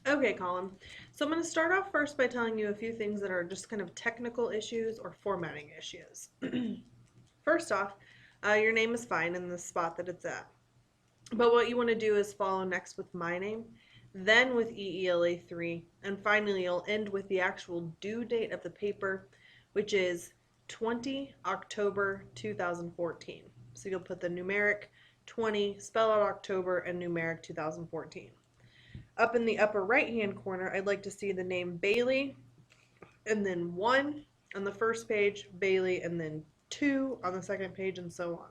Okay, Colin. So I'm going to start off first by telling you a few things that are just kind of technical issues or formatting issues. First off, your name is fine in the spot that it's at. But what you want to do is follow next with my name, then with EELA3, and finally you'll end with the actual due date of the paper, which is 20 October 2014. So you'll put the numeric 20, spell out October, and numeric 2014. Up in the upper right hand corner, I'd like to see the name Bailey, and then 1 on the first page, Bailey, and then 2 on the second page, and so on.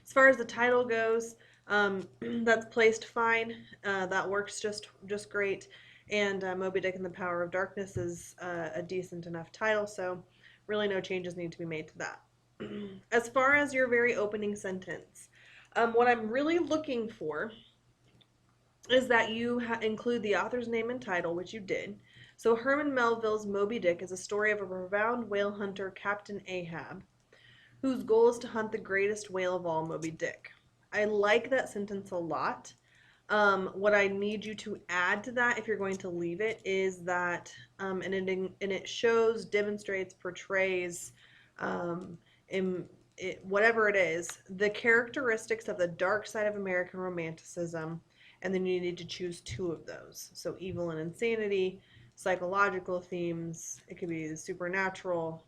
As far as the title goes, that's placed fine. That works just great. And Moby Dick and the Power of Darkness is a decent enough title, so really no changes need to be made to that. As far as your very opening sentence, what I'm really looking for is that you include the author's name and title, which you did. So Herman Melville's Moby Dick is a story of a profound whale hunter, Captain Ahab, whose goal is to hunt the greatest whale of all, Moby Dick. I like that sentence a lot. What I need you to add to that, if you're going to leave it, is that, and it shows, demonstrates, portrays, um, whatever it is, the characteristics of the dark side of American romanticism, and then you need to choose two of those. So evil and insanity, psychological themes, it could be supernatural,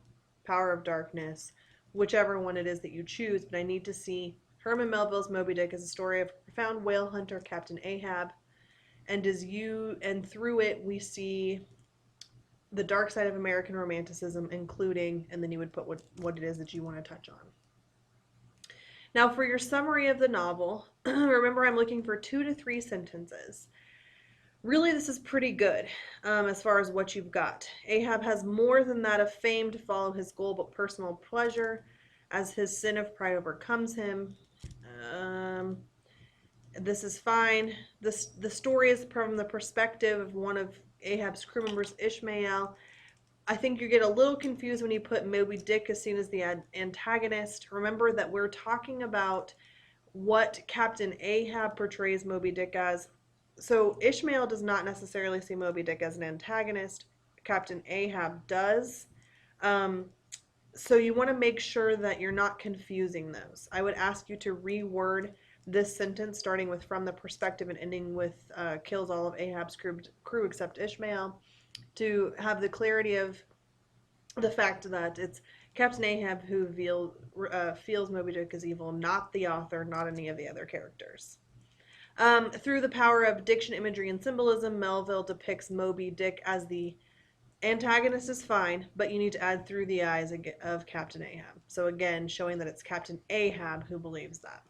power of darkness, whichever one it is that you choose, but I need to see Herman Melville's Moby Dick is a story of a profound whale hunter, Captain Ahab, and through it we see the dark side of American romanticism, including, and then you would put what it is that you want to touch on. Now, for your summary of the novel, remember I'm looking for 2 to 3 sentences. Really, this is pretty good as far as what you've got. Ahab has more than that of fame to follow his goal, but personal pleasure, as his sin of pride overcomes him. Um, this is fine. The story is from the perspective of one of Ahab's crew members, Ishmael. I think you get a little confused when you put Moby Dick as seen as the antagonist. Remember that we're talking about what Captain Ahab portrays Moby Dick as. So Ishmael does not necessarily see Moby Dick as an antagonist. Captain Ahab does. Um, so you want to make sure that you're not confusing those. I would ask you to reword this sentence starting with from the perspective and ending with kills all of Ahab's crew except Ishmael, to have the clarity of the fact that it's Captain Ahab who feels Moby Dick as evil, not the author, not any of the other characters. Through the power of diction, imagery, and symbolism, Melville depicts Moby Dick as the antagonist is fine, but you need to add through the eyes of Captain Ahab. So again, showing that it's Captain Ahab who believes that.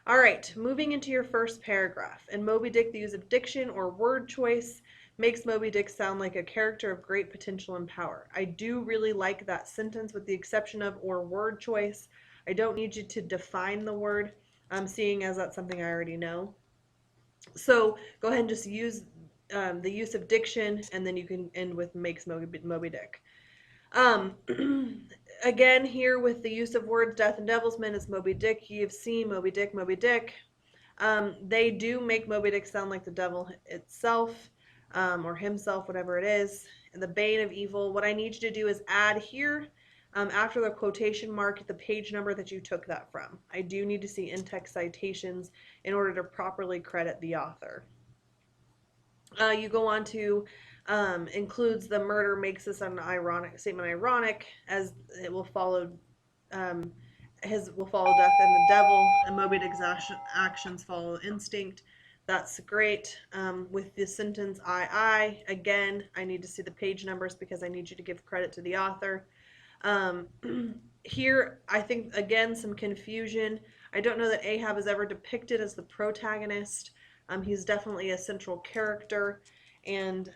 All right, moving into your first paragraph. In Moby Dick, the use of diction or word choice makes Moby Dick sound like a character of great potential and power. I do really like that sentence with the exception of or word choice. I don't need you to define the word, seeing as that's something I already know. So go ahead and just use the use of diction, and then you can end with makes Moby Dick. Um, again, here with the use of words, death and devilsman is Moby Dick. Ye have seen Moby Dick, Moby Dick. They do make Moby Dick sound like the devil itself, or himself, whatever it is. And the bane of evil. What I need you to do is add here, after the quotation mark, the page number that you took that from. I do need to see in-text citations in order to properly credit the author. You go on to includes the murder makes this an ironic statement ironic, as it will follow his will follow death and the devil, and Moby Dick's actions follow instinct. That's great. With the sentence again, I need to see the page numbers because I need you to give credit to the author. Um, here, I think, again, some confusion. I don't know that Ahab is ever depicted as the protagonist. He's definitely a central character, and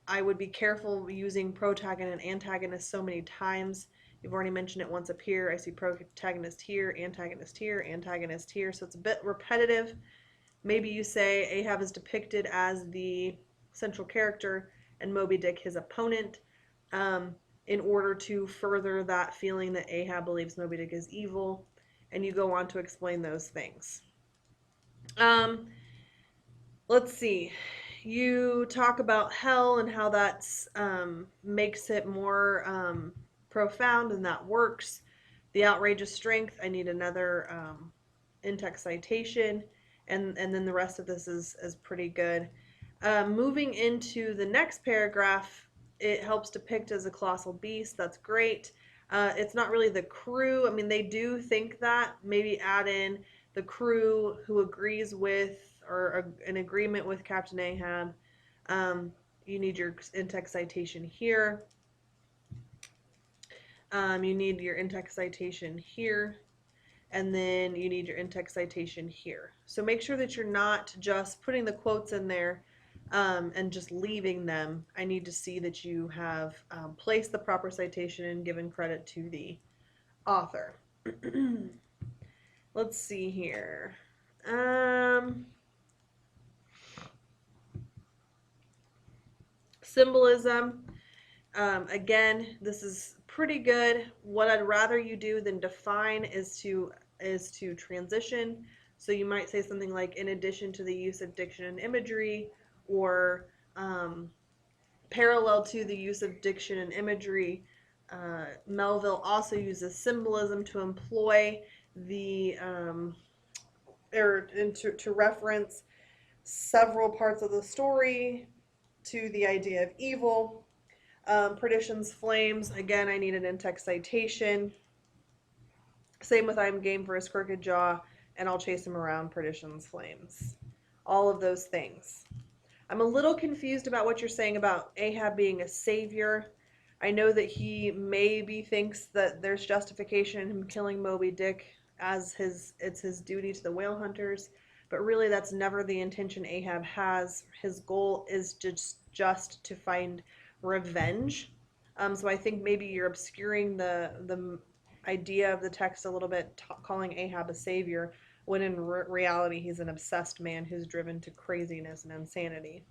I would be careful using protagonist and antagonist so many times. You've already mentioned it once up here. I see protagonist here, antagonist here, antagonist here, so it's a bit repetitive. Maybe you say Ahab is depicted as the central character and Moby Dick his opponent, in order to further that feeling that Ahab believes Moby Dick is evil, and you go on to explain those things. Um, Let's see. You talk about hell and how that's makes it more profound, and that works. The outrageous strength. I need another in-text citation, and then the rest of this is pretty good. Moving into the next paragraph, it helps depict as a colossal beast. That's great. It's not really the crew. I mean, they do think that. Maybe add in the crew who agrees with or an agreement with Captain Ahab. Um, you need your in-text citation here. You need your in-text citation here. And then you need your in-text citation here. So make sure that you're not just putting the quotes in there and just leaving them. I need to see that you have placed the proper citation and given credit to the author. Let's see here. Symbolism. Again, this is pretty good. What I'd rather you do than define is to transition. So you might say something like, in addition to the use of diction and imagery, or parallel to the use of diction and imagery, Melville also uses symbolism to employ the to reference several parts of the story to the idea of evil. Perdition's flames, again, I need an in-text citation. Same with I'm game for his crooked jaw, and I'll chase him around, Perdition's flames. All of those things. I'm a little confused about what you're saying about Ahab being a savior. I know that he maybe thinks that there's justification in him killing Moby Dick as it's his duty to the whale hunters, but really that's never the intention Ahab has. His goal is just to find revenge. So I think maybe you're obscuring the idea of the text a little bit, calling Ahab a savior, when in reality he's an obsessed man who's driven to craziness and insanity.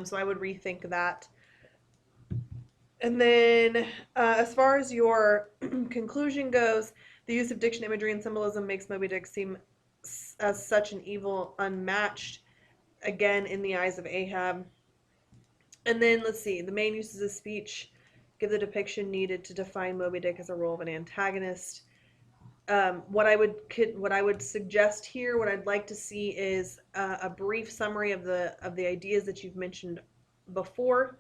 So I would rethink that. And then, as far as your conclusion goes, the use of diction, imagery, and symbolism makes Moby Dick seem as such an evil unmatched, again, in the eyes of Ahab. And then, let's see, the main uses of speech give the depiction needed to define Moby Dick as a role of an antagonist. What I would suggest here, what I'd like to see is a brief summary of the ideas that you've mentioned before,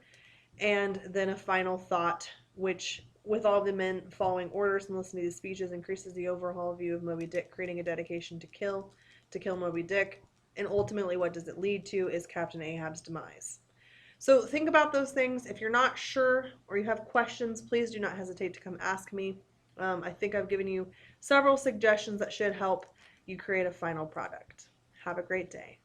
and then a final thought, which, with all the men following orders and listening to the speeches, increases the overall view of Moby Dick, creating a dedication to kill Moby Dick, and ultimately what does it lead to is Captain Ahab's demise. So think about those things. If you're not sure or you have questions, please do not hesitate to come ask me. I think I've given you several suggestions that should help you create a final product. Have a great day.